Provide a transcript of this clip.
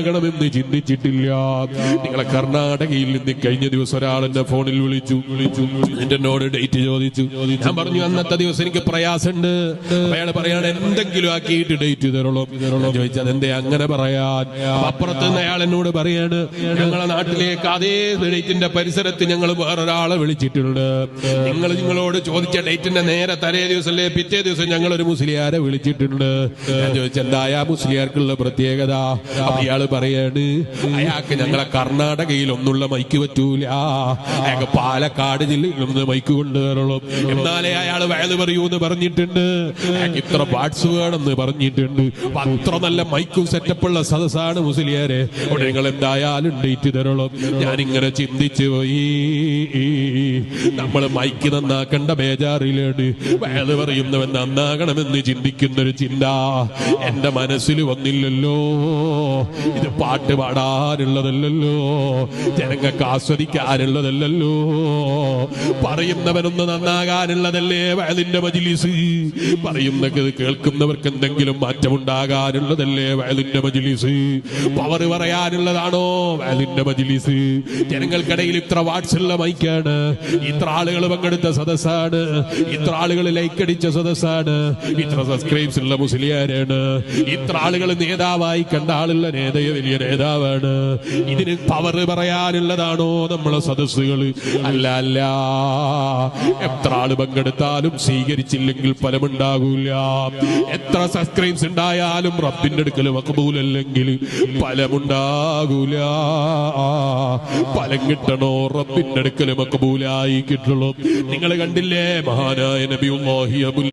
ണമെന്ന് ചിന്തിച്ചിട്ടില്ല. നിങ്ങളെ കർണാടകയിൽ നിന്ന് കഴിഞ്ഞ ദിവസം ഒരാൾ എന്റെ ഫോണിൽ വിളിച്ചു. എന്നോട് ഡേറ്റ് ചോദിച്ചു. ഞാൻ പറഞ്ഞു അന്നത്തെ ദിവസം എനിക്ക് പ്രയാസമുണ്ട്. അയാൾ പറയാണ് എന്തെങ്കിലും ആക്കിയിട്ട് ഡേറ്റ് തരുള്ളൂ. ചോദിച്ചത് എന്തേ അങ്ങനെ പറയാൻ? അപ്പുറത്ത് നിന്ന് അയാൾ എന്നോട് പറയാണ് ഞങ്ങളെ നാട്ടിലേക്ക് അതേ ഡേറ്റിന്റെ പരിസരത്ത് ഞങ്ങൾ വേറൊരാളെ വിളിച്ചിട്ടുണ്ട്. നിങ്ങളോട് ചോദിച്ച ഡേറ്റിന്റെ നേരെ തലേ ദിവസം അല്ലേ പിറ്റേ ദിവസം ഞങ്ങൾ ഒരു മുസ്ലിയാരെ വിളിച്ചിട്ടുണ്ട്. ഞാൻ ചോദിച്ച എന്തായാ മുസ്ലിയാർക്കുള്ള പ്രത്യേകത? അപ്പൊ ഇയാള് പറയാണ് അയാൾക്ക് ഞങ്ങളെ കർണാടകയിൽ ഒന്നുള്ള മൈക്ക് പറ്റൂല, അയാൾക്ക് പാലക്കാട് ജില്ലയിൽ ഒന്ന് മൈക്ക് കൊണ്ടുവരുള്ളൂ. എന്നാലേ അയാൾ വയത് പറയൂന്ന് പറഞ്ഞിട്ടുണ്ട്. അയാൾക്ക് ഇത്ര പാർട്സ് വേണമെന്ന് പറഞ്ഞിട്ടുണ്ട്. അത്ര നല്ല മൈക്കും സെറ്റപ്പുള്ള സദസ്സാണ് മുസ്ലിയാരെ. അവിടെ നിങ്ങൾ എന്തായാലും ഡേറ്റ് തരുള്ളൂ. ഞാനിങ്ങനെ ചിന്തിച്ചു പോയി. നമ്മൾ മൈക്ക് നന്നാക്കേണ്ട ബേജാറിലാണ്. വയത് പറയുന്നവൻ നന്നാകണമെന്ന് ചിന്തിക്കുന്നൊരു ചിന്ത എന്റെ മനസ്സിൽ വന്നില്ലല്ലോ. ഇത് പാട്ട് പാടാനുള്ളതല്ലല്ലോ, ജനങ്ങൾക്ക് ആസ്വദിക്കാനുള്ളതല്ലല്ലോ, പറയുന്നവനൊന്ന് നന്നാകാനുള്ളതല്ലേ വയലിന്റെ മജ്‌ലിസ്. പറയുന്നത് കേൾക്കുന്നവർക്ക് എന്തെങ്കിലും മാറ്റമുണ്ടാകാനുള്ളതല്ലേ വയലിന്റെ മജ്‌ലിസ്. പവർ പറയാനുള്ളതാണോ വയലിന്റെ മജ്‌ലിസ്? ജനങ്ങൾക്കിടയിൽ ഇത്ര വാട്സ് ഉള്ള മൈക്കാണ്, ഇത്ര ആളുകൾ പങ്കെടുത്ത സദസ്സാണ്, ഇത്ര ആളുകൾ ലൈക്ക് അടിച്ച സദസ്സാണ്, ഇത്ര സബ്സ്ക്രൈബ്സ് ഉള്ള മുസ്ലിയാരാണ്, ഇത്ര ആളുകൾ നേതാവായി കണ്ട ആളുള്ള വലിയ നേതാവാണ്. ഇതിന് പവർ പറയാനുള്ളതാണോ നമ്മളെ സദസ്സുകൾ? അല്ല അല്ല. എത്ര ആള് പങ്കെടുത്താലും സ്വീകരിച്ചില്ലെങ്കിൽ ഫലമുണ്ടാകൂല. എത്ര സബ്സ്ക്രൈബ്സ് ഉണ്ടായാലും റബ്ബിന്റെ അടുക്കൽ മഖബൂലല്ലെങ്കിൽ ഫലമുണ്ടാകൂല. ഫലം കിട്ടണോ റബ്ബിന്റെ അടുക്കൽ മഖബൂലായി കിട്ടണം. നിങ്ങൾ കണ്ടില്ലേ മഹാനായ നബിയുല്ലാഹി അബുൽ